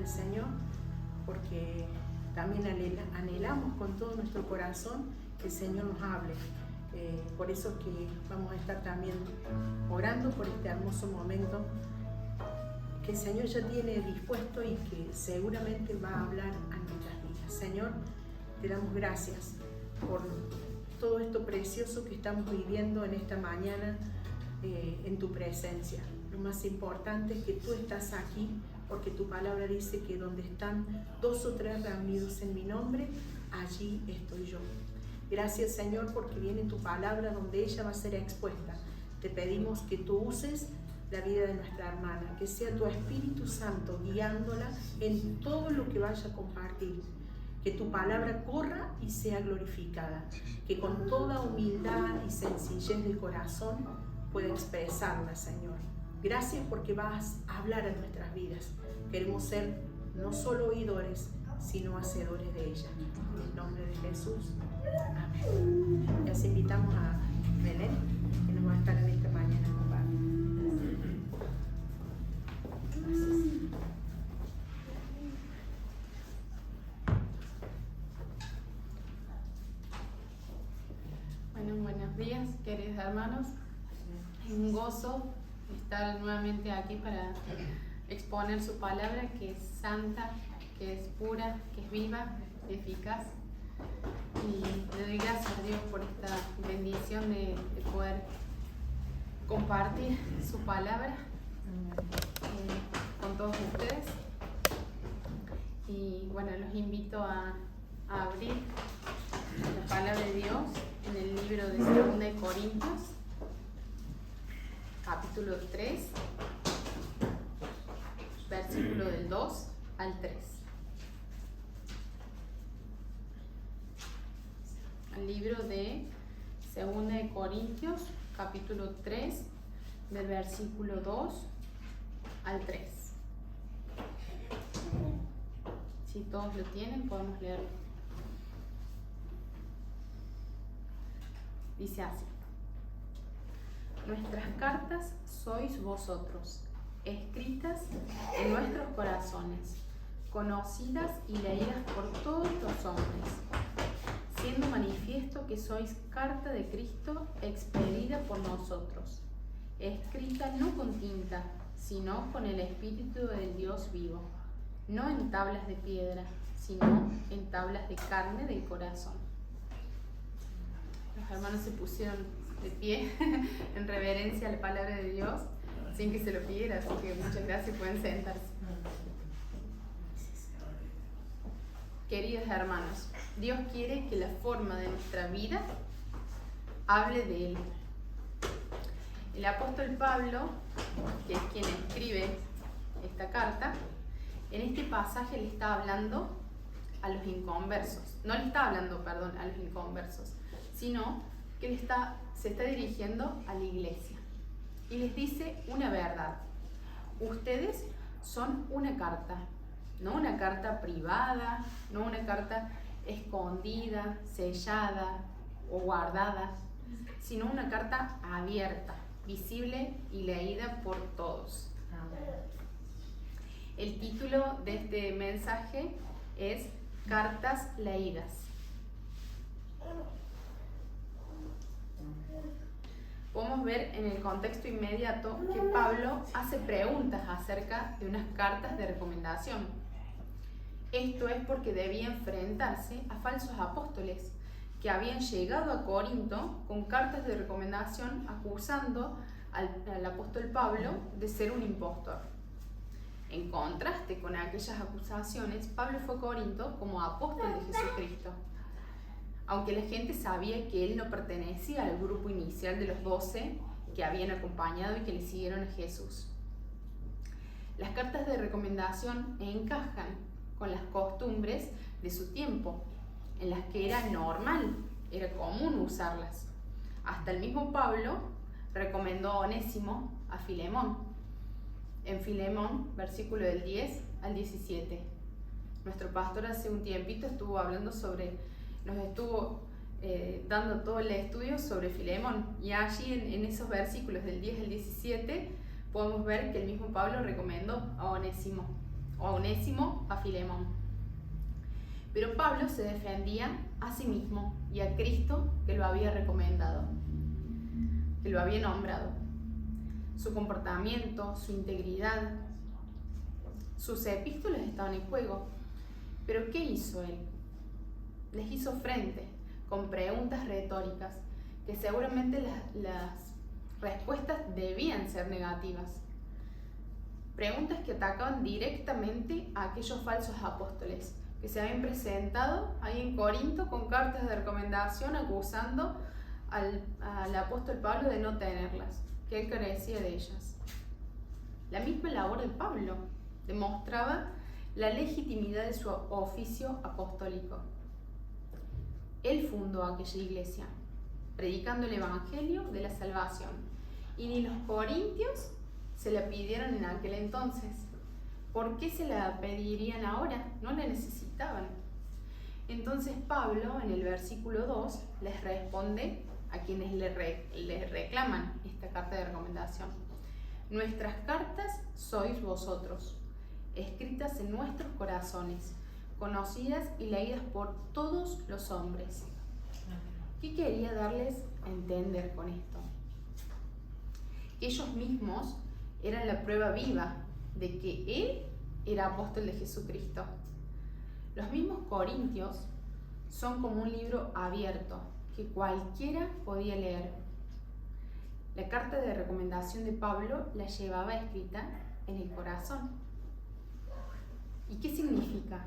del Señor, porque también anhelamos con todo nuestro corazón que el Señor nos hable. Por eso que vamos a estar también orando por este hermoso momento que el Señor ya tiene dispuesto y que seguramente va a hablar a nuestras vidas. Señor, te damos gracias por todo esto precioso que estamos viviendo en esta mañana en tu presencia. Lo más importante es que tú estás aquí, porque tu palabra dice que donde están 2 o 3 reunidos en mi nombre, allí estoy yo. Gracias, Señor, porque viene tu palabra donde ella va a ser expuesta. Te pedimos que tú uses la vida de nuestra hermana, que sea tu Espíritu Santo guiándola en todo lo que vaya a compartir. Que tu palabra corra y sea glorificada, que con toda humildad y sencillez de corazón pueda expresarla, Señor. Gracias porque vas a hablar a nuestras vidas. Queremos ser no solo oidores, sino hacedores de ella. En el nombre de Jesús. Amén. Les invitamos a Belén, que nos va a estar en esta mañana acompañando. Gracias. Bueno, buenos días, queridos hermanos. Es un gozo estar nuevamente aquí para exponer su palabra, que es santa, que es pura, que es viva, eficaz. Y le doy gracias a Dios por esta bendición de poder compartir su palabra con todos ustedes. Y bueno, los invito a abrir la palabra de Dios en el libro de 2 de Corintios, capítulo 3, versículo del 2 al 3. El libro de 2 de Corintios, capítulo 3, del versículo 2 al 3. Si todos lo tienen, podemos leerlo. Dice así: nuestras cartas sois vosotros, escritas en nuestros corazones, conocidas y leídas por todos los hombres, siendo manifiesto que sois carta de Cristo expedida por nosotros, escrita no con tinta, sino con el Espíritu del Dios vivo, no en tablas de piedra, sino en tablas de carne del corazón. Los hermanos se pusieron de pie en reverencia a la palabra de Dios sin que se lo pidiera, así que muchas gracias, pueden sentarse. Queridos hermanos, Dios quiere que la forma de nuestra vida hable de Él. El apóstol Pablo, que es quien escribe esta carta, en este pasaje le está hablando a los inconversos. No le está hablando, perdón, a los inconversos, sino que se está dirigiendo a la iglesia. Y les dice una verdad: ustedes son una carta, no una carta privada, no una carta escondida, sellada o guardada, sino una carta abierta, visible y leída por todos. El título de este mensaje es Cartas leídas. Podemos ver en el contexto inmediato que Pablo hace preguntas acerca de unas cartas de recomendación. Esto es porque debía enfrentarse a falsos apóstoles que habían llegado a Corinto con cartas de recomendación acusando al apóstol Pablo de ser un impostor. En contraste con aquellas acusaciones, Pablo fue a Corinto como apóstol de Jesucristo, aunque la gente sabía que él no pertenecía al grupo inicial de los 12 que habían acompañado y que le siguieron a Jesús. Las cartas de recomendación encajan con las costumbres de su tiempo, en las que era normal, era común usarlas. Hasta el mismo Pablo recomendó a Onésimo a Filemón. En Filemón, versículo del 10 al 17. Nuestro pastor hace un tiempito nos estuvo dando todo el estudio sobre Filemón, y allí en esos versículos del 10 al 17 podemos ver que el mismo Pablo recomendó a Onésimo. a Onésimo a Filemón. Pero Pablo se defendía a sí mismo y a Cristo que lo había recomendado, que lo había nombrado. Su comportamiento, su integridad, sus epístolas estaban en juego. Pero ¿qué hizo él? Les hizo frente con preguntas retóricas que seguramente las respuestas debían ser negativas. Preguntas que atacaban directamente a aquellos falsos apóstoles que se habían presentado ahí en Corinto con cartas de recomendación acusando al apóstol Pablo de no tenerlas, que él carecía de ellas. La misma labor de Pablo demostraba la legitimidad de su oficio apostólico. Él fundó aquella iglesia, predicando el evangelio de la salvación, y ni los corintios se la pidieron en aquel entonces. ¿Por qué se la pedirían ahora? No la necesitaban. Entonces Pablo, en el versículo 2, les responde a quienes le reclaman esta carta de recomendación. Nuestras cartas sois vosotros, escritas en nuestros corazones, conocidas y leídas por todos los hombres. ¿Qué quería darles a entender con esto? Que ellos mismos eran la prueba viva de que él era apóstol de Jesucristo. Los mismos corintios son como un libro abierto que cualquiera podía leer. La carta de recomendación de Pablo la llevaba escrita en el corazón. ¿Y qué significa?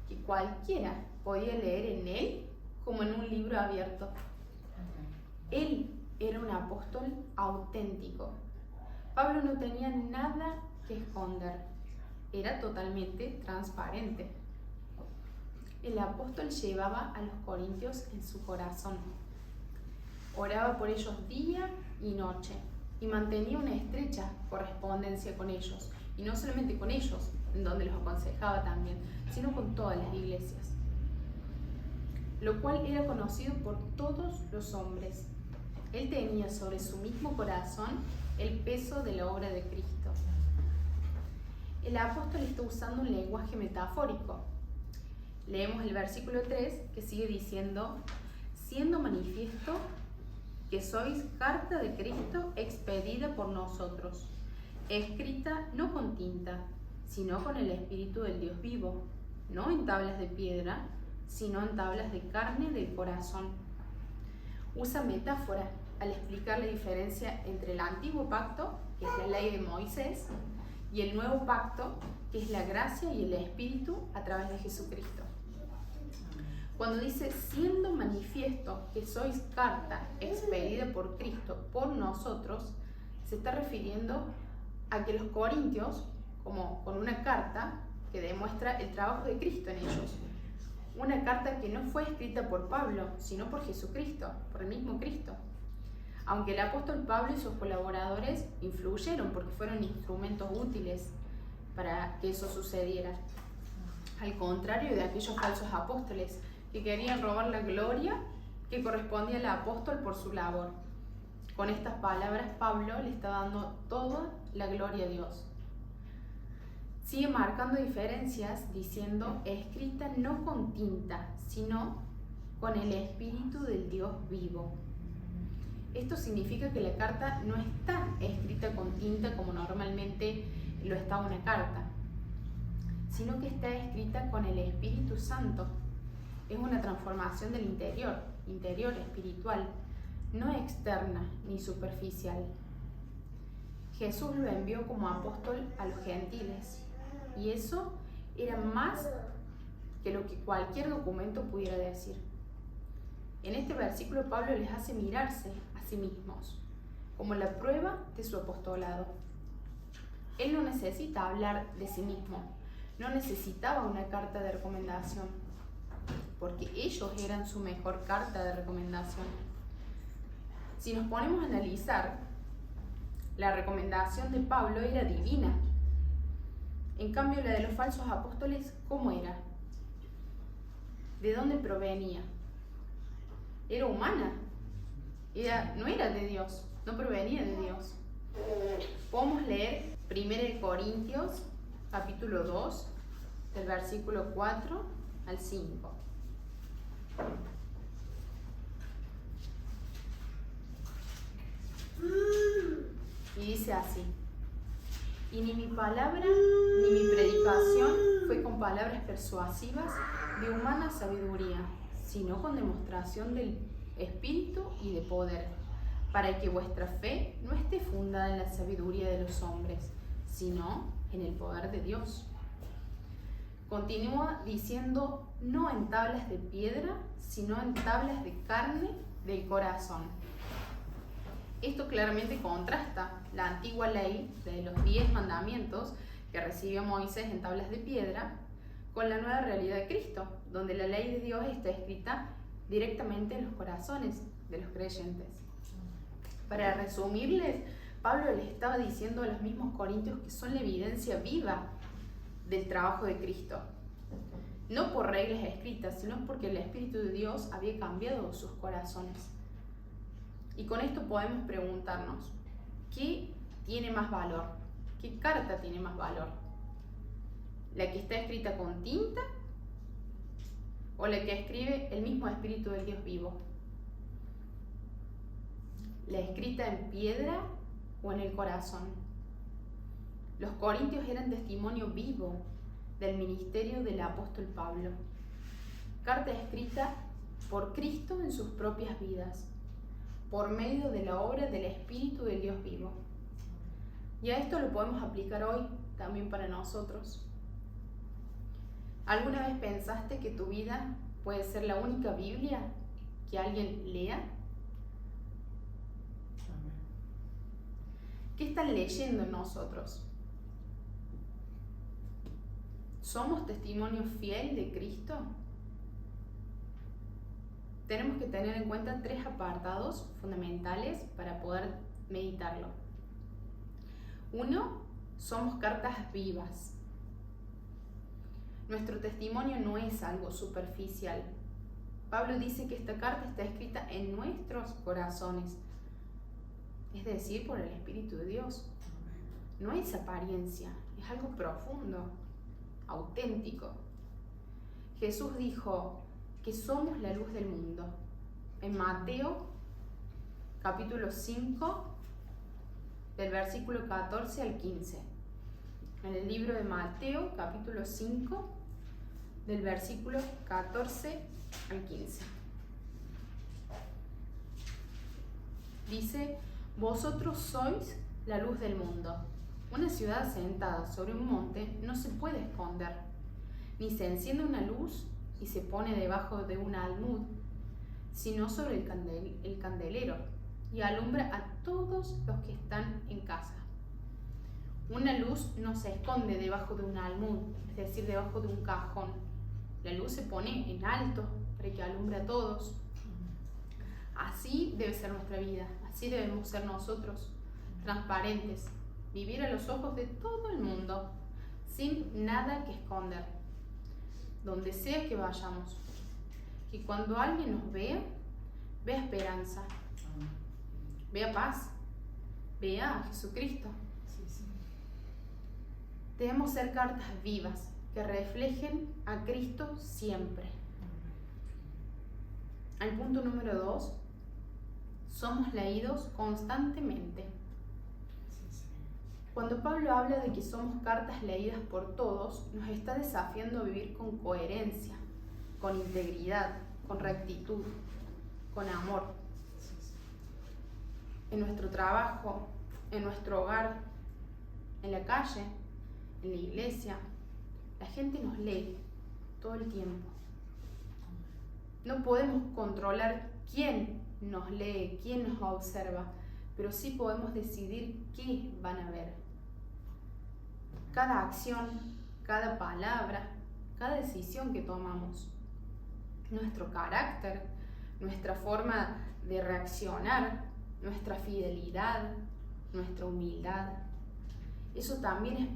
Que cualquiera podía leer en él como en un libro abierto. Él era un apóstol auténtico. Pablo no tenía nada que esconder. Era totalmente transparente. El apóstol llevaba a los corintios en su corazón. Oraba por ellos día y noche y mantenía una estrecha correspondencia con ellos. Y no solamente con ellos, en donde los aconsejaba también, sino con todas las iglesias. Lo cual era conocido por todos los hombres. Él tenía sobre su mismo corazón el peso de la obra de Cristo. El apóstol está usando un lenguaje metafórico. Leemos el versículo 3 que sigue diciendo: siendo manifiesto que sois carta de Cristo expedida por nosotros, escrita no con tinta, sino con el Espíritu del Dios vivo, no en tablas de piedra, sino en tablas de carne del corazón. Usa metáfora al explicar la diferencia entre el antiguo pacto, que es la ley de Moisés, y el nuevo pacto, que es la gracia y el Espíritu a través de Jesucristo. Cuando dice siendo manifiesto que sois carta expedida por Cristo por nosotros, se está refiriendo a que los corintios, como con una carta que demuestra el trabajo de Cristo en ellos, una carta que no fue escrita por Pablo, sino por Jesucristo, por el mismo Cristo. Aunque el apóstol Pablo y sus colaboradores influyeron porque fueron instrumentos útiles para que eso sucediera, al contrario de aquellos falsos apóstoles que querían robar la gloria que correspondía al apóstol por su labor. Con estas palabras Pablo le está dando toda la gloria a Dios. Sigue marcando diferencias diciendo escrita no con tinta, sino con el Espíritu del Dios vivo. Esto significa que la carta no está escrita con tinta como normalmente lo está una carta, sino que está escrita con el Espíritu Santo. Es una transformación del interior espiritual, no externa ni superficial. Jesús lo envió como apóstol a los gentiles, y eso era más que lo que cualquier documento pudiera decir. En este versículo Pablo les hace mirarse a sí mismos como la prueba de su apostolado. Él no necesita hablar de sí mismo, no necesitaba una carta de recomendación, porque ellos eran su mejor carta de recomendación. Si nos ponemos a analizar, la recomendación de Pablo era divina. En cambio, la de los falsos apóstoles, ¿cómo era? ¿De dónde provenía? Era humana. No era de Dios, no provenía de Dios. Podemos leer 1 Corintios capítulo 2, del versículo 4 al 5. Y dice así: y ni mi palabra ni mi predicación fue con palabras persuasivas de humana sabiduría, sino con demostración del Espíritu y de poder, para que vuestra fe no esté fundada en la sabiduría de los hombres, sino en el poder de Dios. Continúa diciendo: no en tablas de piedra, sino en tablas de carne del corazón. Esto claramente contrasta la antigua ley de los 10 mandamientos que recibió Moisés en tablas de piedra con la nueva realidad de Cristo, donde la ley de Dios está escrita directamente en los corazones de los creyentes. Para resumirles, Pablo les estaba diciendo a los mismos corintios que son la evidencia viva del trabajo de Cristo, no por reglas escritas, sino porque el Espíritu de Dios había cambiado sus corazones. Y con esto podemos preguntarnos, ¿qué tiene más valor? ¿Qué carta tiene más valor? ¿La que está escrita con tinta o la que escribe el mismo Espíritu del Dios vivo? ¿La escrita en piedra o en el corazón? Los corintios eran testimonio vivo del ministerio del apóstol Pablo. Carta escrita por Cristo en sus propias vidas, por medio de la obra del Espíritu del Dios vivo. Y a esto lo podemos aplicar hoy también para nosotros. ¿Alguna vez pensaste que tu vida puede ser la única Biblia que alguien lea? ¿Qué están leyendo en nosotros? ¿Somos testimonio fiel de Cristo? Tenemos que tener en cuenta 3 apartados fundamentales para poder meditarlo. 1. Somos cartas vivas. Nuestro testimonio no es algo superficial. Pablo dice que esta carta está escrita en nuestros corazones, es decir, por el Espíritu de Dios. No es apariencia, es algo profundo, auténtico. Jesús dijo que somos la luz del mundo. En Mateo, capítulo 5, del versículo 14 al 15. En el libro de Mateo, capítulo 5, del versículo 14 al 15. Dice: vosotros sois la luz del mundo. Una ciudad asentada sobre un monte no se puede esconder, ni se enciende una luz y se pone debajo de un almud, sino sobre el candelero, y alumbra a todos los que están en casa. Una luz no se esconde debajo de un almud, es decir, debajo de un cajón. La luz se pone en alto para que alumbre a todos. Así debe ser nuestra vida, así debemos ser nosotros, transparentes, vivir a los ojos de todo el mundo, sin nada que esconder, donde sea que vayamos. Que cuando alguien nos vea, vea esperanza, vea paz, vea a Jesucristo. Debemos ser cartas vivas que reflejen a Cristo siempre. Al punto número 2, somos leídos constantemente. Cuando Pablo habla de que somos cartas leídas por todos, nos está desafiando a vivir con coherencia, con integridad, con rectitud, con amor. En nuestro trabajo, en nuestro hogar, en la calle, en la iglesia, la gente nos lee todo el tiempo. No podemos controlar quién nos lee, quién nos observa, pero sí podemos decidir qué van a ver. Cada acción, cada palabra, cada decisión que tomamos, nuestro carácter, nuestra forma de reaccionar, nuestra fidelidad, nuestra humildad, eso también es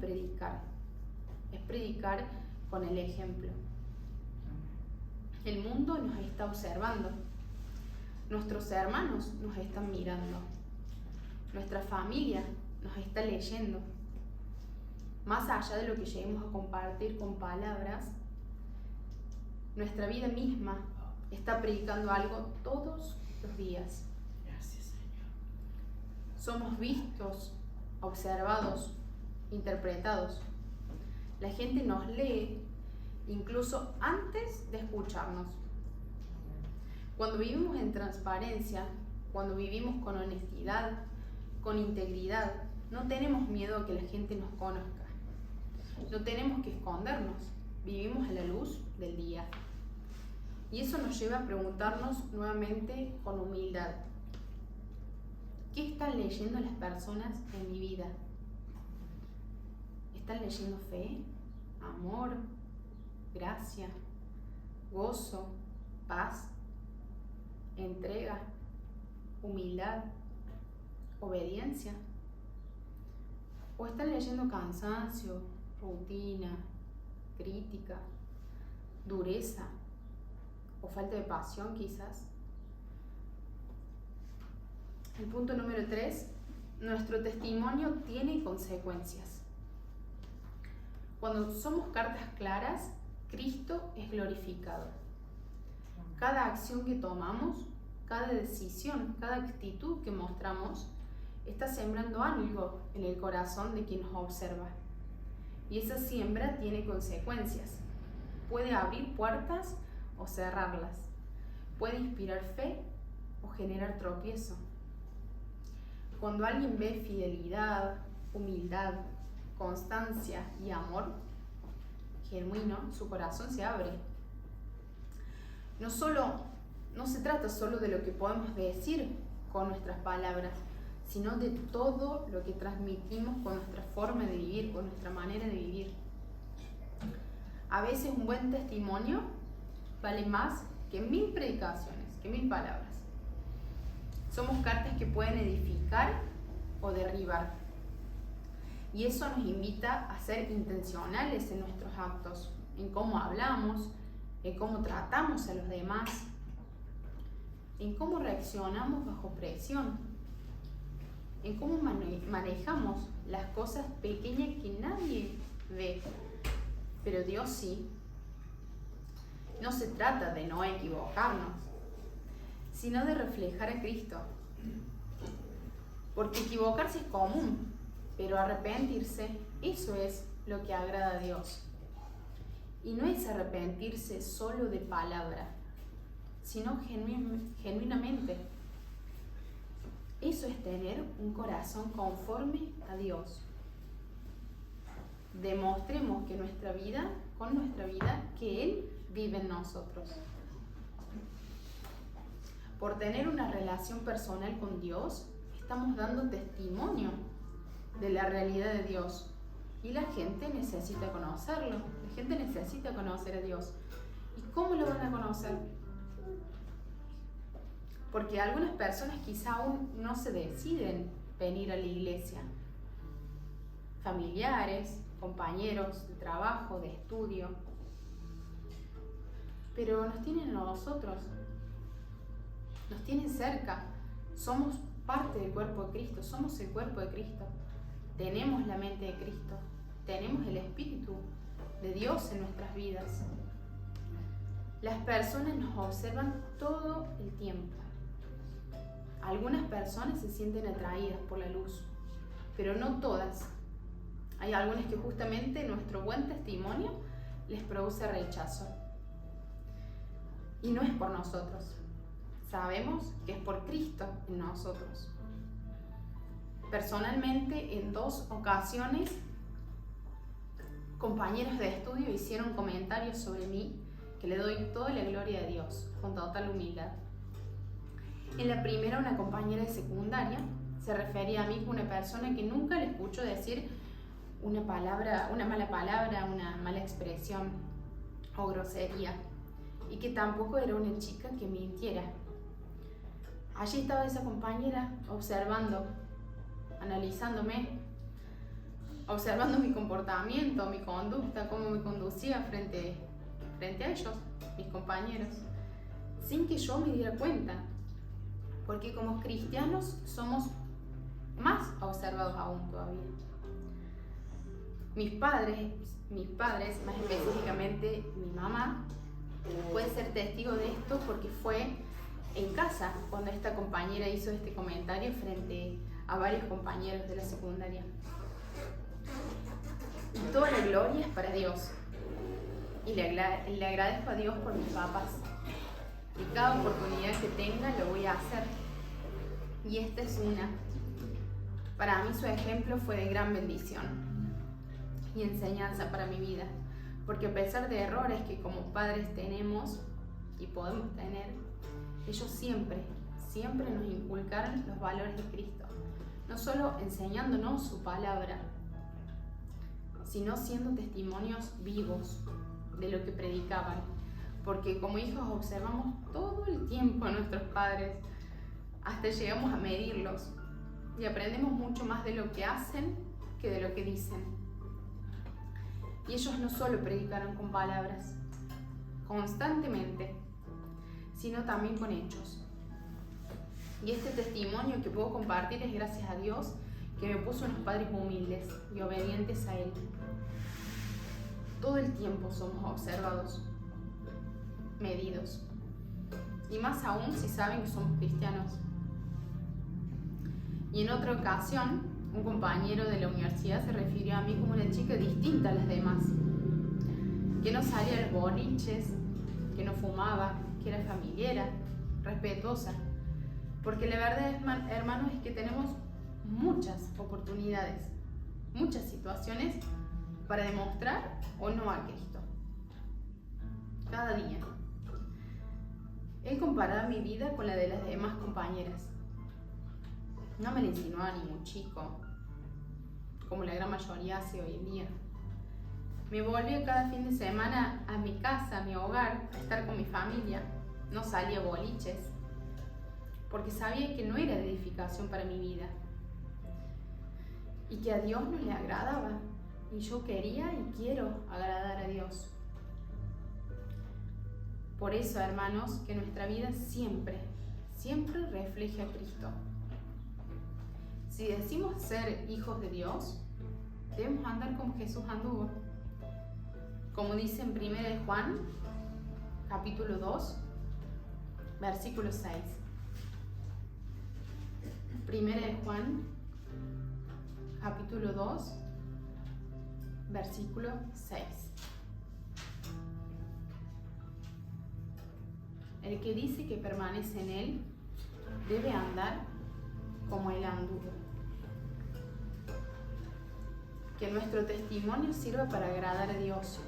predicar con el ejemplo. El mundo nos está observando, nuestros hermanos nos están mirando, nuestra familia nos está leyendo. más allá de lo que lleguemos a compartir con palabras, nuestra vida misma está predicando algo todos los días. Gracias, Señor. Somos vistos, observados, interpretados. La gente nos lee incluso antes de escucharnos. Cuando vivimos en transparencia, cuando vivimos con honestidad, con integridad, no tenemos miedo a que la gente nos conozca. No tenemos que escondernos. Vivimos a la luz del día. Y eso nos lleva a preguntarnos nuevamente con humildad: ¿qué están leyendo las personas en mi vida? ¿Están leyendo fe, amor, gracia, gozo, paz, entrega, humildad, obediencia? ¿O están leyendo cansancio, rutina, crítica, dureza o falta de pasión quizás? El punto número 3, nuestro testimonio tiene consecuencias. Cuando somos cartas claras, Cristo es glorificado. Cada acción que tomamos, cada decisión, cada actitud que mostramos, está sembrando algo en el corazón de quien nos observa. Y esa siembra tiene consecuencias. Puede abrir puertas o cerrarlas. Puede inspirar fe o generar tropiezo. Cuando alguien ve fidelidad, humildad, constancia y amor genuino, su corazón se abre. No se trata solo de lo que podemos decir con nuestras palabras, sino de todo lo que transmitimos con nuestra forma de vivir, con nuestra manera de vivir. A veces un buen testimonio vale más que 1000 predicaciones, que 1000 palabras. Somos cartas que pueden edificar o derribar. Y eso nos invita a ser intencionales en nuestros actos, en cómo hablamos, en cómo tratamos a los demás, en cómo reaccionamos bajo presión, en cómo manejamos las cosas pequeñas que nadie ve, pero Dios sí. No se trata de no equivocarnos, sino de reflejar a Cristo. Porque equivocarse es común, pero arrepentirse, eso es lo que agrada a Dios. Y no es arrepentirse solo de palabra, sino genuinamente. Eso es tener un corazón conforme a Dios. Demostremos con nuestra vida, que Él vive en nosotros. Por tener una relación personal con Dios, estamos dando testimonio de la realidad de Dios. Y la gente necesita conocerlo. La gente necesita conocer a Dios. ¿Y cómo lo van a conocer? Porque algunas personas quizá aún no se deciden venir a la iglesia. Familiares, compañeros de trabajo, de estudio. Pero nos tienen a nosotros. Nos tienen cerca. Somos parte del cuerpo de Cristo. Somos el cuerpo de Cristo. Tenemos la mente de Cristo. Tenemos el Espíritu de Dios en nuestras vidas. Las personas nos observan todo el tiempo. Algunas personas se sienten atraídas por la luz, pero no todas. Hay algunas que justamente nuestro buen testimonio les produce rechazo. Y no es por nosotros. Sabemos que es por Cristo en nosotros. Personalmente, en 2 ocasiones, compañeros de estudio hicieron comentarios sobre mí que le doy toda la gloria a Dios, con total humildad. En la primera, una compañera de secundaria se refería a mí como una persona que nunca le escuchó decir una mala palabra, una mala expresión o grosería, y que tampoco era una chica que mintiera. Allí estaba esa compañera observando, analizándome, observando mi comportamiento, mi conducta, cómo me conducía frente a ellos, mis compañeros, sin que yo me diera cuenta. Porque como cristianos somos más observados aún todavía. Mis padres, más específicamente mi mamá, puede ser testigo de esto porque fue en casa cuando esta compañera hizo este comentario frente a varios compañeros de la secundaria. Y toda la gloria es para Dios. Y le agradezco a Dios por mis papás. Y cada oportunidad que tenga lo voy a hacer. Y esta es una. Para mí su ejemplo fue de gran bendición y enseñanza para mi vida. Porque a pesar de errores que como padres tenemos y podemos tener, ellos siempre nos inculcaron los valores de Cristo. No solo enseñándonos su palabra, sino siendo testimonios vivos de lo que predicaban. Porque como hijos observamos todo el tiempo a nuestros padres, hasta llegamos a medirlos y aprendemos mucho más de lo que hacen que de lo que dicen. Y ellos no solo predicaron con palabras, constantemente, sino también con hechos. Y este testimonio que puedo compartir es gracias a Dios, que me puso unos padres humildes y obedientes a Él. Todo el tiempo somos observados, medidos, y más aún si saben que somos cristianos. Y en otra ocasión, un compañero de la universidad se refirió a mí como una chica distinta a las demás, que no salía a los boliches, que no fumaba, que era familiera, respetuosa, porque la verdad, hermanos, es que tenemos muchas oportunidades, muchas situaciones para demostrar o no a Cristo. Cada día. Él comparaba mi vida con la de las demás compañeras. No me la insinuaba ningún chico, como la gran mayoría hace hoy en día. Me volvía cada fin de semana a mi casa, a mi hogar, a estar con mi familia. No salía a boliches, porque sabía que no era de edificación para mi vida y que a Dios no le agradaba. Y yo quería y quiero agradar a Dios. Por eso, hermanos, que nuestra vida siempre refleje a Cristo. Si decimos ser hijos de Dios, debemos andar como Jesús anduvo. Como dice en 1 de Juan, capítulo 2, versículo 6. 1 de Juan, capítulo 2, versículo 6. El que dice que permanece en Él debe andar como Él anduvo. Que nuestro testimonio sirva para agradar a Dios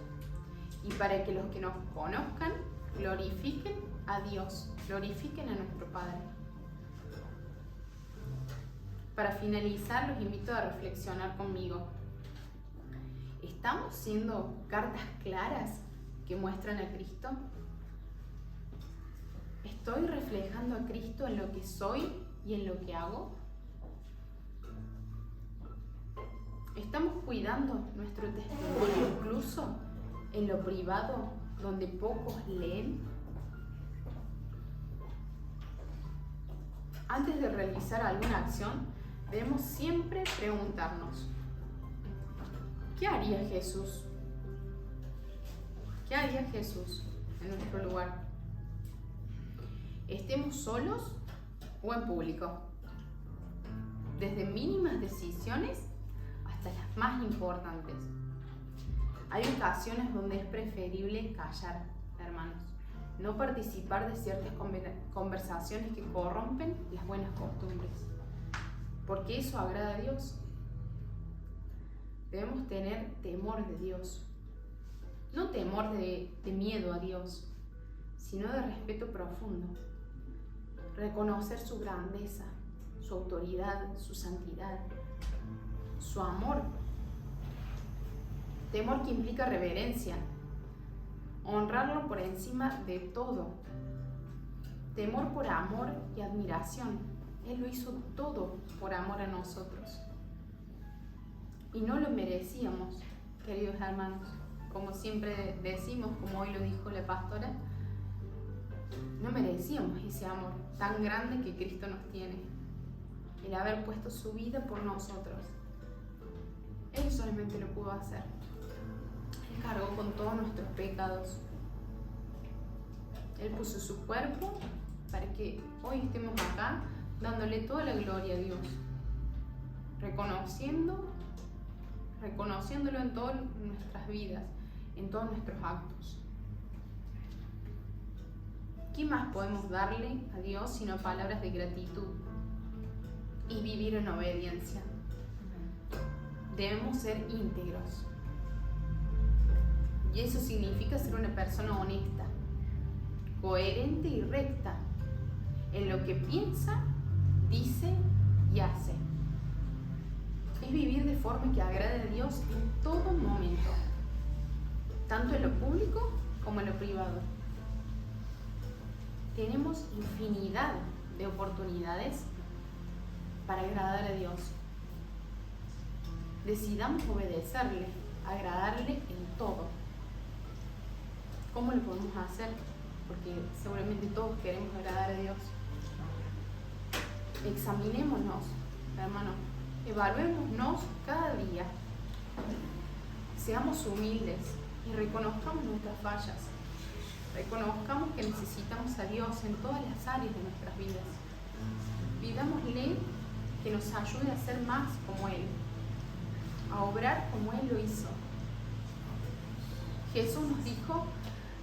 y para que los que nos conozcan glorifiquen a Dios, glorifiquen a nuestro Padre. Para finalizar, los invito a reflexionar conmigo. ¿Estamos siendo cartas claras que muestran a Cristo? ¿Estoy reflejando a Cristo en lo que soy y en lo que hago? ¿Estamos cuidando nuestro testimonio incluso en lo privado, donde pocos leen? Antes de realizar alguna acción, debemos siempre preguntarnos: ¿qué haría Jesús? ¿Qué haría Jesús en nuestro lugar? ¿Estemos solos o en público? Desde mínimas decisiones hasta las más importantes. Hay ocasiones donde es preferible callar, hermanos, no participar de ciertas conversaciones que corrompen las buenas costumbres, porque eso agrada a Dios. Debemos tener temor de Dios, no temor de miedo a Dios, sino de respeto profundo. Reconocer su grandeza, su autoridad, su santidad, su amor. Temor que implica reverencia, honrarlo por encima de todo. Temor por amor y admiración. Él lo hizo todo por amor a nosotros. Y no lo merecíamos, queridos hermanos. Como siempre decimos, como hoy lo dijo la pastora, no merecíamos ese amor tan grande que Cristo nos tiene, el haber puesto su vida por nosotros. Él solamente lo pudo hacer. Él cargó con todos nuestros pecados. Él puso su cuerpo para que hoy estemos acá dándole toda la gloria a Dios, reconociéndolo en todas nuestras vidas, en todos nuestros actos. ¿Qué más podemos darle a Dios sino palabras de gratitud y vivir en obediencia? Debemos ser íntegros. Y eso significa ser una persona honesta, coherente y recta en lo que piensa, dice y hace. Es vivir de forma que agrade a Dios en todo momento, tanto en lo público como en lo privado. Tenemos infinidad de oportunidades para agradar a Dios. Decidamos obedecerle, agradarle en todo. ¿Cómo lo podemos hacer? Porque seguramente todos queremos agradar a Dios. Examinémonos, hermano, evaluémonos cada día. Seamos humildes y reconozcamos nuestras fallas. Reconozcamos que necesitamos a Dios en todas las áreas de nuestras vidas. Pidámosle que nos ayude a ser más como Él, a obrar como Él lo hizo. Jesús nos dijo: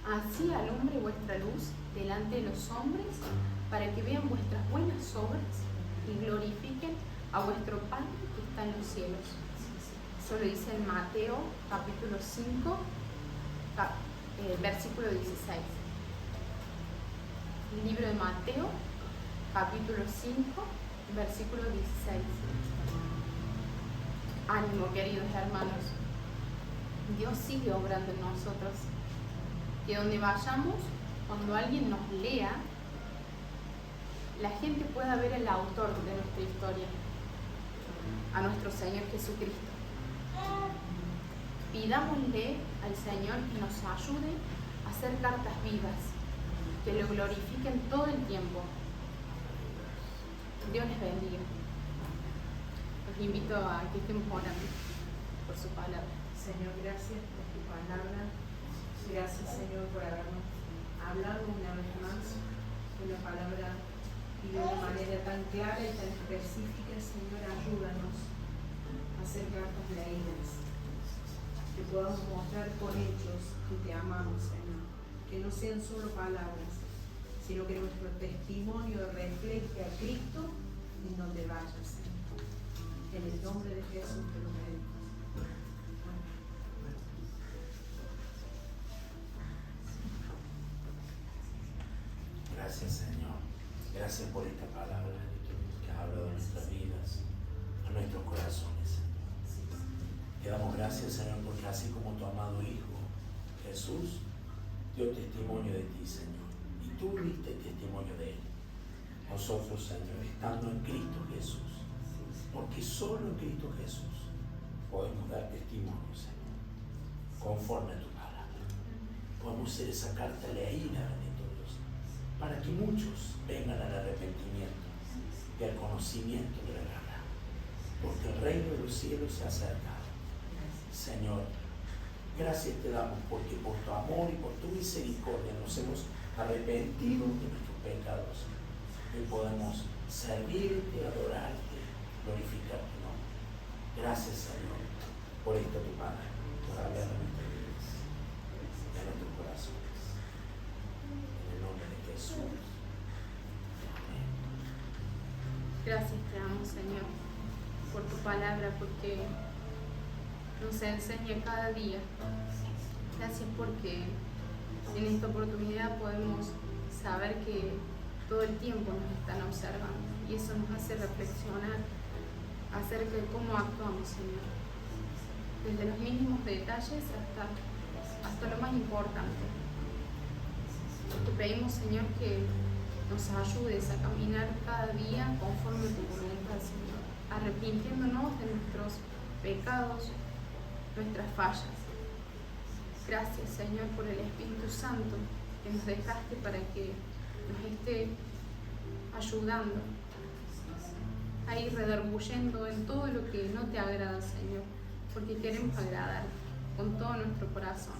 así alumbre vuestra luz delante de los hombres, para que vean vuestras buenas obras y glorifiquen a vuestro Padre que está en los cielos. Eso lo dice en Mateo capítulo 5, versículo 16. El libro de Mateo capítulo 5, versículo 16. Ánimo, queridos hermanos. Dios sigue obrando en nosotros. Que donde vayamos, cuando alguien nos lea, la gente pueda ver el autor de nuestra historia, a nuestro Señor Jesucristo. Pidámosle al Señor que nos ayude a hacer cartas vivas, que lo glorifiquen todo el tiempo. Dios les bendiga. Los invito a que estemos orando por su palabra. Señor, gracias por tu palabra. Gracias, Señor, por habernos hablado una vez más una palabra y de una manera tan clara y tan específica. Señor, ayúdanos a hacer cartas leídas, que podamos mostrar con hechos que te amamos, Señor, que no sean solo palabras, sino que nuestro testimonio refleje a Cristo y no te vayas, Señor. En el nombre de Jesús te lo pedimos. Gracias, Señor. Gracias por esta palabra que ha hablado a nuestras vidas, a nuestros corazones, Señor. Te damos gracias, Señor, porque así como tu amado Hijo, Jesús, dio testimonio de ti, Señor, y tú diste testimonio de Él. Nosotros, Señor, estando en Cristo Jesús, porque solo en Cristo Jesús podemos dar testimonio, Señor, conforme a tu palabra. Podemos ser esa carta leída, para que muchos vengan al arrepentimiento y al conocimiento de la verdad, porque el reino de los cielos se ha acercado. Señor, gracias te damos porque por tu amor y por tu misericordia nos hemos arrepentido de nuestros pecados y podemos servirte, adorarte, glorificar tu nombre. Gracias, Señor, por esto tu Padre, por hablar de nuestras vidas, de nuestros corazones. En el nombre de Jesús. Amén. Gracias te damos, Señor, por tu palabra, porque nos enseña cada día. Gracias porque en esta oportunidad podemos saber que todo el tiempo nos están observando y eso nos hace reflexionar acerca de cómo actuamos, Señor, desde los mínimos detalles hasta lo más importante. Te pedimos, Señor, que nos ayudes a caminar cada día conforme a tu voluntad, Señor, arrepintiéndonos de nuestros pecados, nuestras fallas. Gracias, Señor, por el Espíritu Santo que nos dejaste para que nos esté ayudando a ir redarguyendo en todo lo que no te agrada, Señor, porque queremos agradarte con todo nuestro corazón.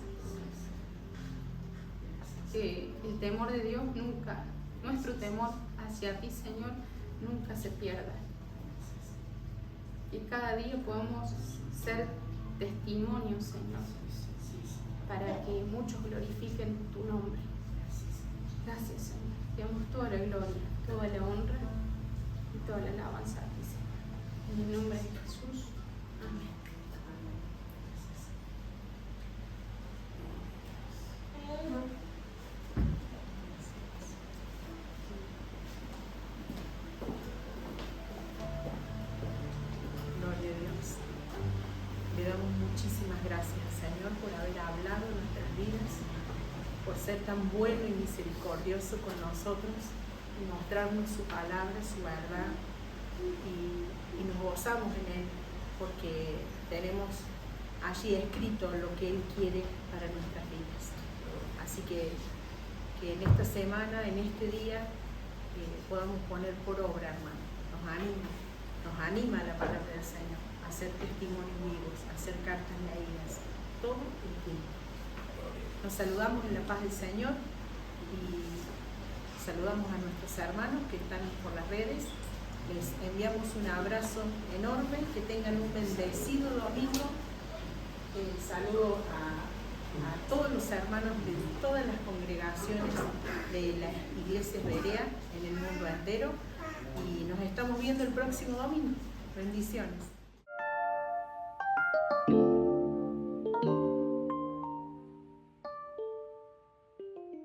Que el temor de Dios nunca, nuestro temor hacia ti, Señor, nunca se pierda. Que cada día podamos ser testimonios, Señor, para que muchos glorifiquen tu nombre. Gracias, Señor. Te damos toda la gloria, toda la honra y toda la alabanza a ti, Señor. En el nombre de Jesús. Amén. Gloria a Dios. Le damos muchísimas gracias, Señor, por haber hablado en nuestras vidas, por ser tan bueno y misericordioso con nosotros y mostrarnos su palabra, su verdad, y nos gozamos en Él, porque tenemos allí escrito lo que Él quiere para nuestras vidas. Así que en esta semana, en este día, podamos poner por obra, hermano. Nos anima la palabra del Señor a ser testimonios vivos, a hacer cartas leídas, todo el tiempo. Nos saludamos en la paz del Señor y saludamos a nuestros hermanos que están por las redes. Les enviamos un abrazo enorme, que tengan un bendecido domingo. Saludo a todos los hermanos de todas las congregaciones de las iglesias Berea en el mundo entero, y nos estamos viendo el próximo domingo. Bendiciones.